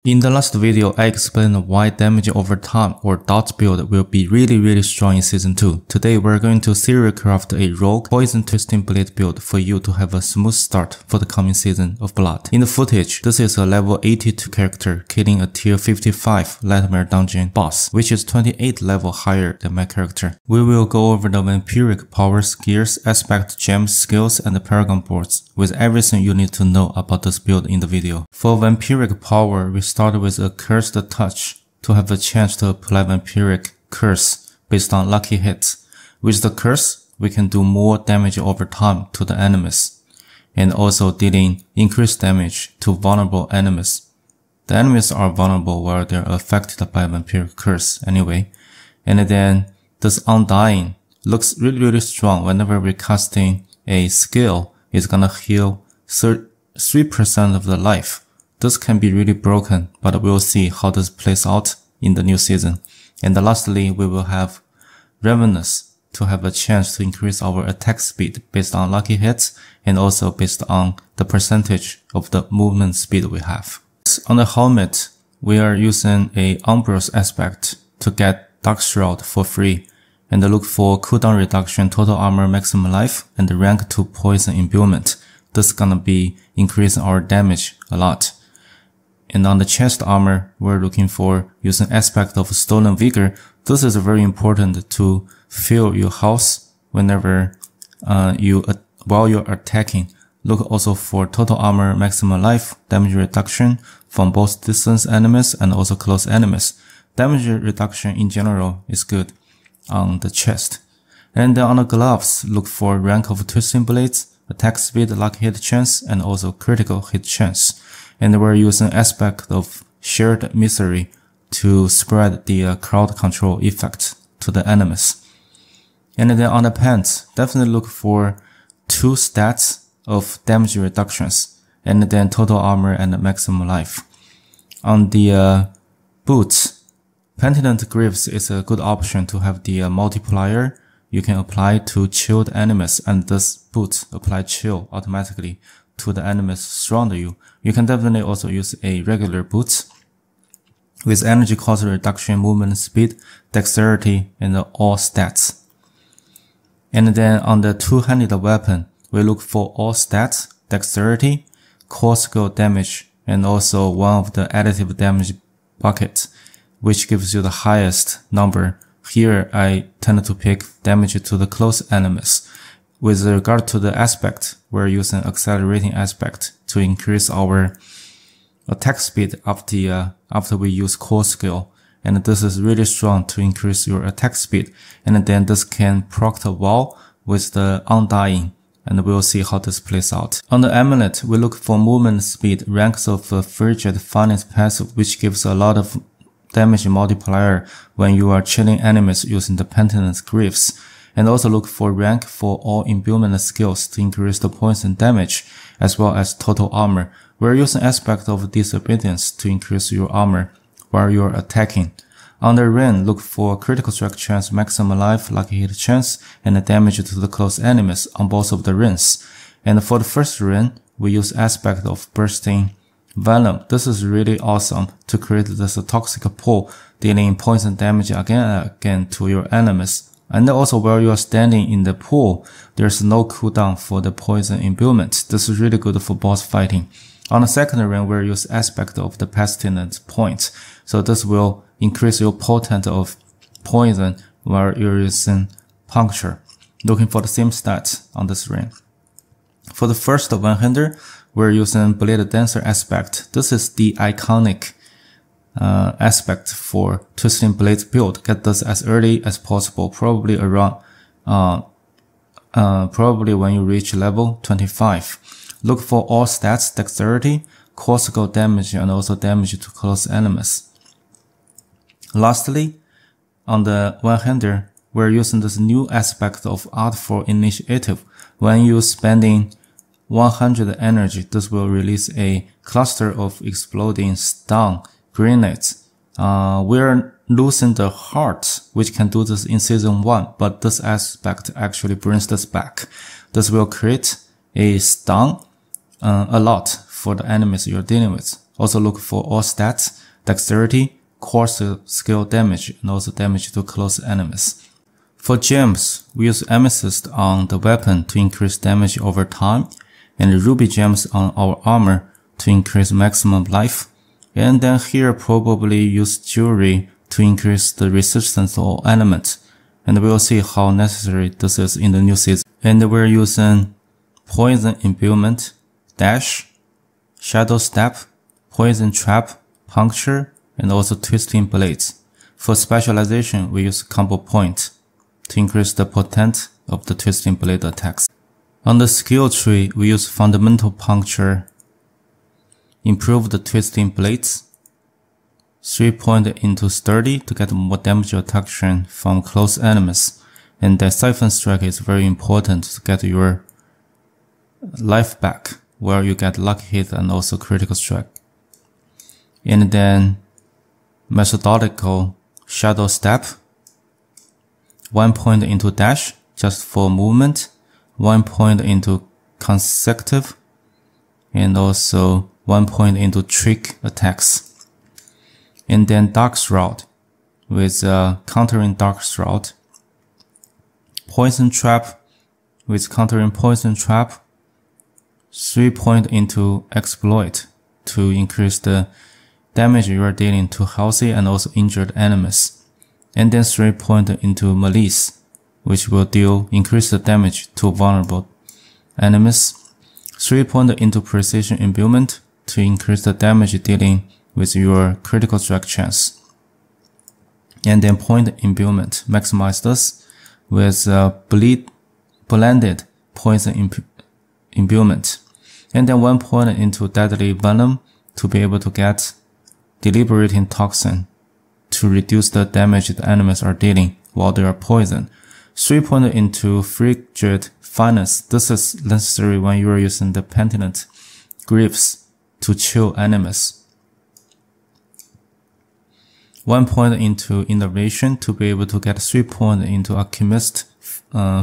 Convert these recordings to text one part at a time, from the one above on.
In the last video, I explained why damage over time or dot build will be really strong in Season 2. Today, we're going to serial craft a rogue poison twisting blade build for you to have a smooth start for the coming season of Blood. In the footage, this is a level 82 character killing a tier 55 Nightmare Dungeon boss, which is 28 level higher than my character. We will go over the Vampiric Powers, gears, aspect, gems, skills, and the Paragon boards with everything you need to know about this build in the video. For Vampiric Power, we start with a Cursed Touch to have a chance to apply Vampiric Curse based on lucky hits. With the curse, we can do more damage over time to the enemies, and also dealing increased damage to vulnerable enemies. The enemies are vulnerable while they're affected by Vampiric Curse anyway. And then this Undying looks really strong whenever we're casting a skill. It's gonna heal 3% of the life. This can be really broken, but we'll see how this plays out in the new season. And lastly, we will have Ravenous to have a chance to increase our attack speed based on lucky hits and also based on the percentage of the movement speed we have. On the helmet, we are using a Umbros aspect to get Dark Shroud for free and look for cooldown reduction, total armor, maximum life, and rank 2 poison imbuement. This is gonna be increasing our damage a lot. And on the chest armor, we're looking for using aspect of Stolen Vigor. This is very important to fill your health whenever while you're attacking. Look also for total armor, maximum life, damage reduction from both distance enemies and also close enemies. Damage reduction in general is good on the chest. And then on the gloves, look for rank of twisting blades, attack speed, lucky hit chance, and also critical hit chance. And we're using aspect of shared misery to spread the crowd control effect to the enemies. And then on the pants, definitely look for 2 stats of damage reductions, and then total armor and maximum life. On the boots, Penitent Greaves is a good option to have the multiplier you can apply to chilled enemies, and this boot apply chill automatically to the enemies surround you. You can definitely also use a regular boot with energy cost reduction, movement speed, dexterity, and all stats. And then on the two-handed weapon, we look for all stats, dexterity, core skill damage, and also one of the additive damage buckets, which gives you the highest number. Here, I tend to pick damage to the close enemies. With regard to the aspect, we're using accelerating aspect to increase our attack speed after we use core skill. And this is really strong to increase your attack speed. And then this can proc the wall with the Undying. And we'll see how this plays out. On the amulet, we look for movement speed, ranks of Frigid Finance passive, which gives a lot of damage multiplier when you are chilling enemies using the Penitent Greaves. And also look for rank for all imbuement skills to increase the poison damage as well as total armor. We're using aspect of disobedience to increase your armor while you're attacking. On the ring, look for critical strike chance, maximum life, lucky hit chance, and the damage to the close enemies on both of the rings. And for the first ring, we use aspect of bursting venom. This is really awesome to create this toxic pool, dealing poison damage again and again to your enemies. And also while you are standing in the pool, there's no cooldown for the poison imbuement. This is really good for boss fighting. On the second ring, we use aspect of the pestilence point. So this will increase your potent of poison while you're using puncture. Looking for the same stats on this ring. For the first one-hander, we're using Blade Dancer aspect. This is the iconic aspect for Twisting Blades build. Get this as early as possible, probably around probably when you reach level 25. Look for all stats, dexterity, core skill damage, and also damage to close enemies. Lastly, on the one-hander, we're using this new aspect of Artful Initiative. When you're spending 100 energy, this will release a cluster of exploding stun grenades. We're losing the heart, which can do this in season 1, but this aspect actually brings this back. This will create a stun a lot for the enemies you're dealing with. Also look for all stats, dexterity, core skill damage, and also damage to close enemies. For gems, we use amethyst on the weapon to increase damage over time, and ruby gems on our armor to increase maximum life. And then here probably use jewelry to increase the resistance to all elements. And we'll see how necessary this is in the new season. And we're using poison imbuement, dash, shadow step, poison trap, puncture, and also twisting blades. For specialization, we use combo point to increase the potency of the twisting blade attacks. On the skill tree, we use fundamental puncture, improve the twisting blades, 3 point into sturdy to get more damage reduction from close enemies, and the siphon strike is very important to get your life back, where you get lucky hit and also critical strike. And then methodological shadow step, 1 point into dash just for movement, 1 point into consecutive, and also 1 point into trick attacks. And then dark shroud with countering dark shroud, poison trap with countering poison trap, 3 point into exploit to increase the damage you are dealing to healthy and also injured enemies. And then 3 point into malice, which will increase the damage to vulnerable enemies. 3 point into precision imbuement to increase the damage dealing with your critical strike chance. And then point imbuement, maximize this with blended poison imbuement. And then 1 point into deadly venom to be able to get deliberating toxin to reduce the damage the enemies are dealing while they are poisoned. 3 point into frigid finesse. This is necessary when you are using the penitent griefs to chill enemies. 1 point into innovation to be able to get 3 point into alchemist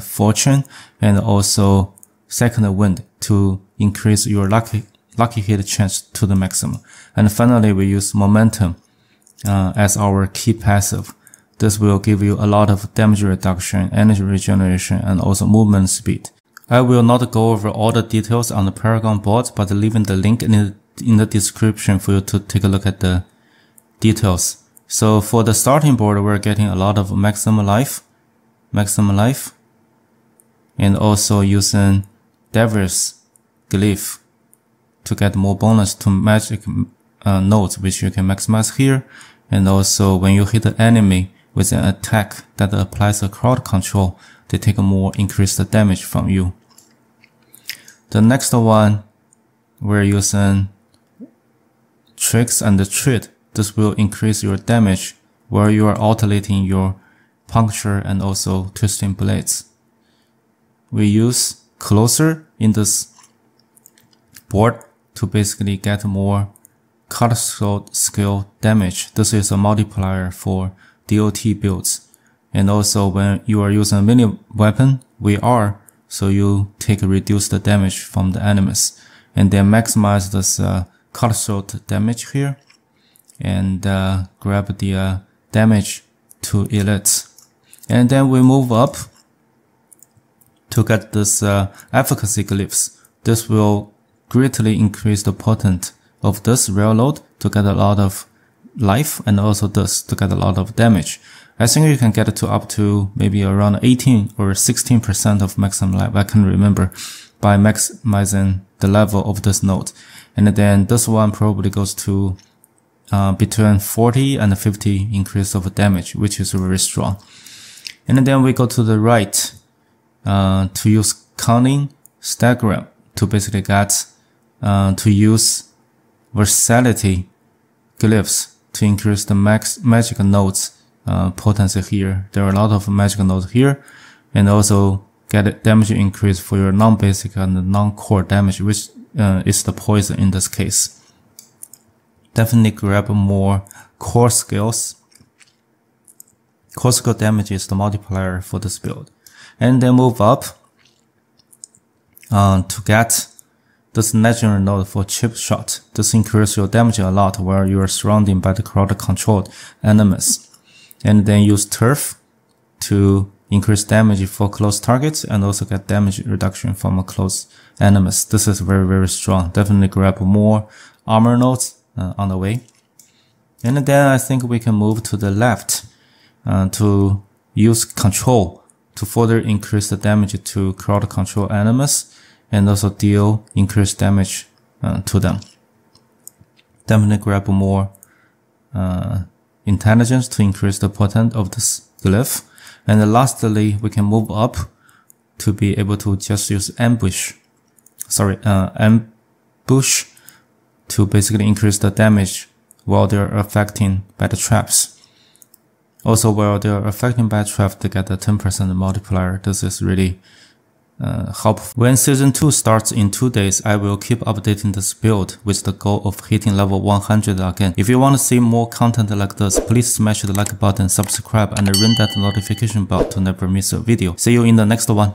fortune, and also second wind to increase your lucky hit chance to the maximum. And finally, we use momentum as our key passive. This will give you a lot of damage reduction, energy regeneration, and also movement speed. I will not go over all the details on the Paragon board, but leaving the link in the description for you to take a look at the details. So for the starting board, we're getting a lot of maximum life, and also using Devil's Glyph to get more bonus to magic nodes, which you can maximize here. And also when you hit the enemy with an attack that applies a crowd control, they take a more increased damage from you. The next one, we're using tricks and the treat. This will increase your damage where you are alternating your puncture and also twisting blades. We use closer in this board to basically get more cut skill damage. This is a multiplier for DOT builds. And also when you are using a melee weapon, so you take reduced damage from the enemies. And then maximize this cut short damage here, and grab the damage to elites. And then we move up to get this efficacy glyphs. This will greatly increase the potency of this railroad to get a lot of life, and also this to get a lot of damage. I think you can get it to up to maybe around 18 or 16% of maximum life, I can remember, by maximizing the level of this node. And then this one probably goes to between 40 and 50 increase of damage, which is very strong. And then we go to the right to use cunning stagram to basically get to use versatility glyphs to increase the magic nodes potency here. There are a lot of magic nodes here, and also get damage increase for your non-basic and non-core damage, which is the poison in this case. Definitely grab more core skills. Core skill damage is the multiplier for this build. And then move up to get This legendary node for chip shot. This increases your damage a lot while you are surrounded by the crowd controlled enemies. And then use turf to increase damage for close targets and also get damage reduction from close enemies. This is very, very strong. Definitely grab more armor nodes on the way. And then I think we can move to the left to use control to further increase the damage to crowd control enemies and also deal increased damage to them. Definitely grab more intelligence to increase the potency of this glyph. And then lastly, we can move up to be able to just use ambush to basically increase the damage while they're affected by the traps. Also, while they're affected by traps, they get a 10% multiplier. This is really helpful. When Season 2 starts in 2 days, I will keep updating this build with the goal of hitting level 100 again. If you want to see more content like this, please smash the like button, subscribe, and ring that notification bell to never miss a video. See you in the next one.